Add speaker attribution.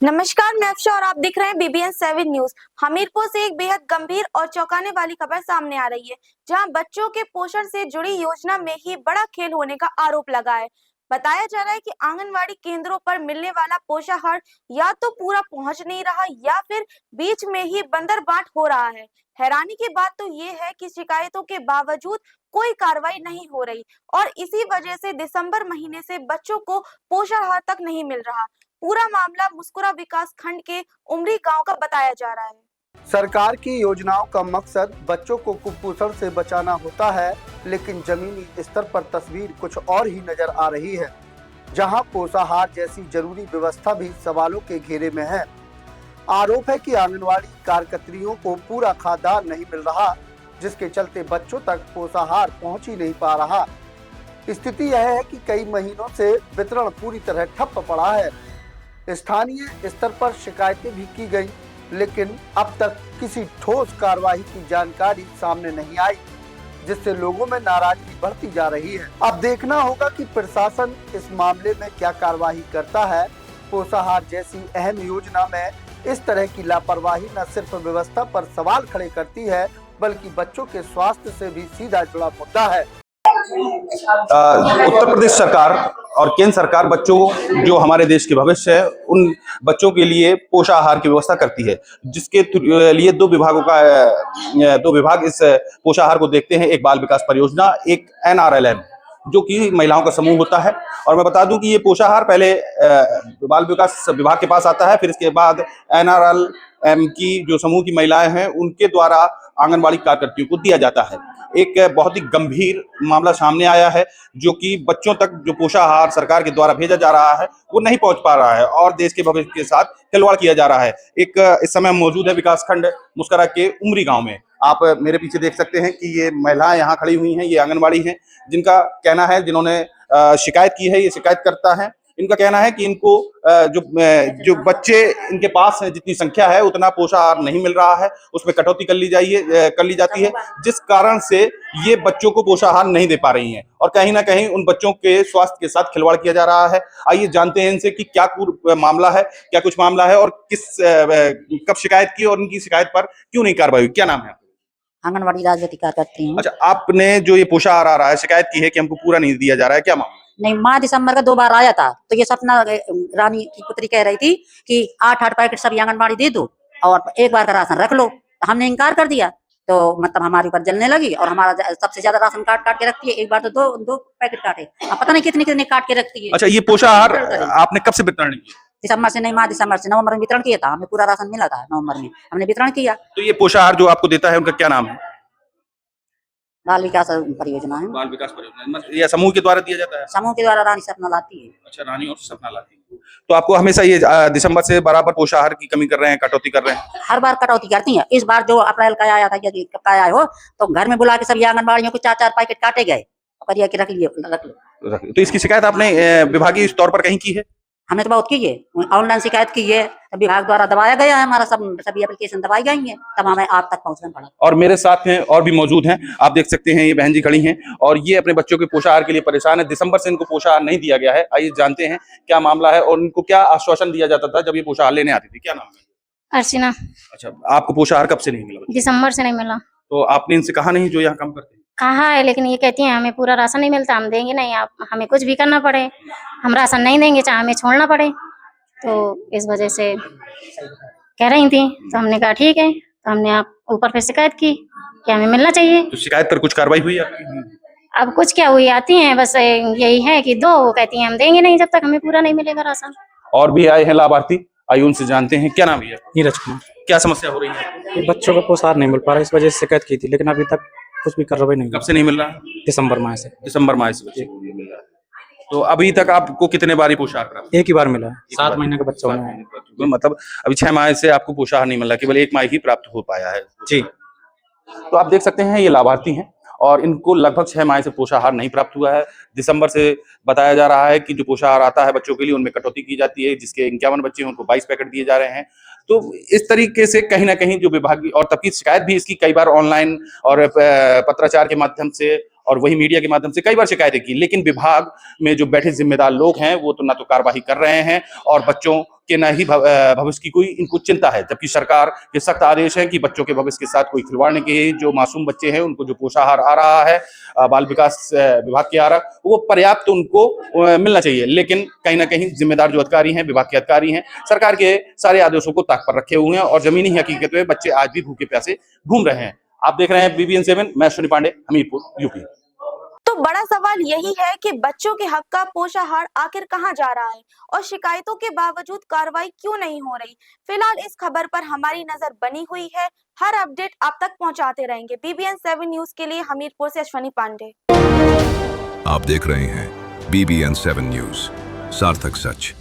Speaker 1: नमस्कार, मैं अक्षय और आप देख रहे हैं BBN 7 न्यूज। हमीरपुर से एक बेहद गंभीर और चौंकाने वाली खबर सामने आ रही है, जहां बच्चों के पोषण से जुड़ी योजना में ही बड़ा खेल होने का आरोप लगा है। बताया जा रहा है कि आंगनवाड़ी केंद्रों पर मिलने वाला पोषाहार या तो पूरा पहुंच नहीं रहा या फिर बीच में ही बंदरबाट हो रहा है। हैरानी की बात तो ये है कि शिकायतों के बावजूद कोई कार्रवाई नहीं हो रही और इसी वजह से दिसंबर महीने से बच्चों को पोषाहार तक नहीं मिल रहा। पूरा मामला मुस्कुरा विकास खंड के उमरी गांव का बताया जा रहा है।
Speaker 2: सरकार की योजनाओं का मकसद बच्चों को कुपोषण से बचाना होता है, लेकिन जमीनी स्तर पर तस्वीर कुछ और ही नजर आ रही है, जहां पोषाहार जैसी जरूरी व्यवस्था भी सवालों के घेरे में है। आरोप है कि आंगनवाड़ी कार्यकर्तियों को पूरा खाद्यान्न नहीं मिल रहा, जिसके चलते बच्चों तक पोषाहार पहुंच ही नहीं पा रहा। स्थिति यह है कि कई महीनों से वितरण पूरी तरह ठप पड़ा है। स्थानीय स्तर पर शिकायतें भी की गई, लेकिन अब तक किसी ठोस कार्रवाई की जानकारी सामने नहीं आई, जिससे लोगों में नाराजगी बढ़ती जा रही है। अब देखना होगा कि प्रशासन इस मामले में क्या कार्रवाई करता है। पोषाहार जैसी अहम योजना में इस तरह की लापरवाही न सिर्फ व्यवस्था पर सवाल खड़े करती है, बल्कि बच्चों के स्वास्थ्य से भी सीधा जुड़ा मुद्दा है।
Speaker 3: उत्तर प्रदेश सरकार और केंद्र सरकार बच्चों जो हमारे देश के भविष्य है, उन बच्चों के लिए पोषाहार की व्यवस्था करती है, जिसके लिए दो विभाग इस पोषाहार को देखते हैं। एक बाल विकास परियोजना, एक NRLM, जो कि महिलाओं का समूह होता है। और मैं बता दूं कि ये पोषाहार पहले बाल विकास विभाग के पास आता है, फिर इसके बाद NRLM की जो समूह की महिलाएं हैं उनके द्वारा आंगनबाड़ी कार्यकर्तियों को दिया जाता है। एक बहुत ही गंभीर मामला सामने आया है, जो कि बच्चों तक जो पोषाहार सरकार के द्वारा भेजा जा रहा है वो नहीं पहुंच पा रहा है और देश के भविष्य के साथ खिलवाड़ किया जा रहा है। इस समय मौजूद है विकासखंड मुस्कुरा के उमरी गांव में। आप मेरे पीछे देख सकते हैं कि ये महिलाएं यहाँ खड़ी हुई हैं, ये आंगनबाड़ी हैं, जिनका कहना है, जिन्होंने शिकायत की है, ये शिकायत करता है। इनका कहना है कि इनको जो बच्चे इनके पास है, जितनी संख्या है उतना पोषाहार नहीं मिल रहा है, उसमें कटौती कर ली जाती है, जिस कारण से ये बच्चों को पोषाहार नहीं दे पा रही हैं और कहीं ना कहीं उन बच्चों के स्वास्थ्य के साथ खिलवाड़ किया जा रहा है। आइए जानते हैं इनसे कि क्या मामला है, क्या कुछ मामला है और कब शिकायत की और उनकी शिकायत पर क्यों नहीं कार्रवाई हुई। क्या नाम है?
Speaker 4: आंगनवाड़ी राजवती कार्यकर्ती हूँ।
Speaker 3: अच्छा, आपने जो ये पोषाहार आ रहा है, शिकायत की है कि हमको पूरा नहीं दिया जा रहा है, क्या मामला?
Speaker 4: नहीं, माह दिसंबर का 2 बार आया था, तो ये सपना रानी की पुत्री कह रही थी कि 8-8 पैकेट सब आंगनबाड़ी दे दो और एक बार का राशन रख लो। तो हमने इनकार कर दिया, तो मतलब हमारे ऊपर जलने लगी और हमारा सबसे ज्यादा राशन काट के रखती है। एक बार तो दो पैकेट काटे, अब पता नहीं कितने कितने काट के रखती है।
Speaker 3: अच्छा, ये पोषाहार आपने कब से वितरण किया?
Speaker 4: दिसंबर से नहीं, माह दिसंबर से, नवंबर में वितरण किया था, हमें पूरा राशन मिला था, नवंबर में हमने वितरण किया।
Speaker 3: तो ये पोषाहार जो आपको देता है उनका क्या नाम है?
Speaker 4: बाल विकास परियोजना है।
Speaker 3: बाल विकास परियोजना या समूह के द्वारा दिया जाता है?
Speaker 4: समूह के द्वारा रानी सपना लाती है।
Speaker 3: अच्छा, रानी और सपना लाती है। तो आपको हमेशा ये दिसंबर से बराबर पोषाहार की कमी कर रहे हैं, कटौती कर रहे हैं?
Speaker 4: हर बार कटौती करती है। इस बार जो अप्रैल का आया था, यदि कब का आया हो, तो घर में बुला के सभी आंगनबाड़ियों को 4-4 पैकेट काटे गए और ये कि रख लो।
Speaker 3: तो इसकी शिकायत आपने विभागीय तौर पर कहीं की है?
Speaker 4: हमने तो बहुत की है, ऑनलाइन शिकायत की है, विभाग द्वारा दबाया गया है, हमारा सभी एप्लीकेशन दबाई गई है, तब हमें आप तक पहुंचना पड़ा।
Speaker 3: और मेरे साथ हैं और भी मौजूद हैं, आप देख सकते हैं, ये बहन जी खड़ी हैं और ये अपने बच्चों के पोषाहार के लिए परेशान है। दिसंबर से इनको पोषाहार नहीं दिया गया है। आइए जानते हैं क्या मामला है और इनको क्या आश्वासन दिया जाता था जब ये पोषाहार लेने आती थी। क्या नाम है?
Speaker 5: अर्चना।
Speaker 3: अच्छा, आपको पोषाहार कब से नहीं मिला?
Speaker 5: दिसंबर से नहीं मिला।
Speaker 3: तो आपने इनसे कहा नहीं, जो यहाँ काम करते हैं?
Speaker 5: कहा है, लेकिन ये कहती हैं हमें पूरा राशन नहीं मिलता, हम देंगे नहीं, आप हमें कुछ भी करना पड़े, हम राशन नहीं देंगे चाहे हमें छोड़ना पड़े। तो इस वजह से कह रही थी, तो हमने कहा ठीक है, तो हमने आप ऊपर पे शिकायत की कि हमें मिलना चाहिए।
Speaker 3: तो शिकायत पर कुछ कार्रवाई हुई आपकी?
Speaker 5: अब कुछ क्या हुई, आती हैं बस यही है कि दो, वो कहती हैं हम देंगे नहीं जब तक हमें पूरा नहीं मिलेगा राशन।
Speaker 3: और भी आए हैं लाभार्थी, आइए उनसे जानते हैं। क्या नाम है?
Speaker 6: नीरज कुमार।
Speaker 3: क्या समस्या हो रही है?
Speaker 6: बच्चों को पोषाहार नहीं मिल पा रहा, इस वजह से शिकायत की थी, लेकिन अभी तक कुछ भी कार्रवाई नहीं।
Speaker 3: कब से नहीं मिल रहा?
Speaker 6: दिसंबर माह से।
Speaker 3: दिसंबर माह से बच्चे को नहीं मिल रहा है। तो अभी तक आपको कितने बारी पोषाहार प्राप्त?
Speaker 6: एक ही बार मिला है, 7 महीने का बच्चा होना है।
Speaker 3: मतलब अभी 6 माह से आपको पोषाहार नहीं मिल रहा, केवल 1 माह ही प्राप्त हो पाया है
Speaker 6: जी।
Speaker 3: तो आप देख सकते हैं ये लाभार्थी हैं और इनको लगभग 6 माह से पोषाहार नहीं प्राप्त हुआ है। दिसंबर से बताया जा रहा है कि जो पोषाहार आता है बच्चों के लिए उनमें कटौती की जाती है, जिसके 51 बच्चे हैं उनको 22 पैकेट दिए जा रहे हैं। तो इस तरीके से कहीं ना कहीं जो विभाग, और तब की शिकायत भी इसकी कई बार ऑनलाइन और पत्राचार के माध्यम से और वही मीडिया के माध्यम से कई बार शिकायतें की, लेकिन विभाग में जो बैठे जिम्मेदार लोग हैं वो तो ना तो कार्यवाही कर रहे हैं और बच्चों के न ही भविष्य की कोई इनको चिंता है, जबकि सरकार के सख्त आदेश है कि बच्चों के भविष्य के साथ कोई खिलवाड़ नहीं किए। जो मासूम बच्चे हैं उनको जो पोषाहार आ रहा है बाल विकास विभाग के आ रहा वो पर्याप्त उनको मिलना चाहिए, लेकिन कहीं ना कहीं जिम्मेदार जो अधिकारी हैं, विभाग के अधिकारी हैं, सरकार के सारे आदेशों को ताक पर रखे हुए हैं और जमीनी हकीकत में बच्चे आज भी भूखे प्यासे घूम रहे हैं। आप देख रहे हैं BBN 7, मैं अश्विनी पांडे, हमीरपुर, यूपी।
Speaker 1: तो बड़ा सवाल यही है कि बच्चों के हक का पोषाहार आखिर कहां जा रहा है और शिकायतों के बावजूद कार्रवाई क्यों नहीं हो रही। फिलहाल इस खबर पर हमारी नजर बनी हुई है, हर अपडेट आप तक पहुंचाते रहेंगे। BBN 7 न्यूज के लिए हमीरपुर से अश्विनी पांडे।
Speaker 7: आप देख रहे हैं BBN 7 न्यूज, सार्थक सच।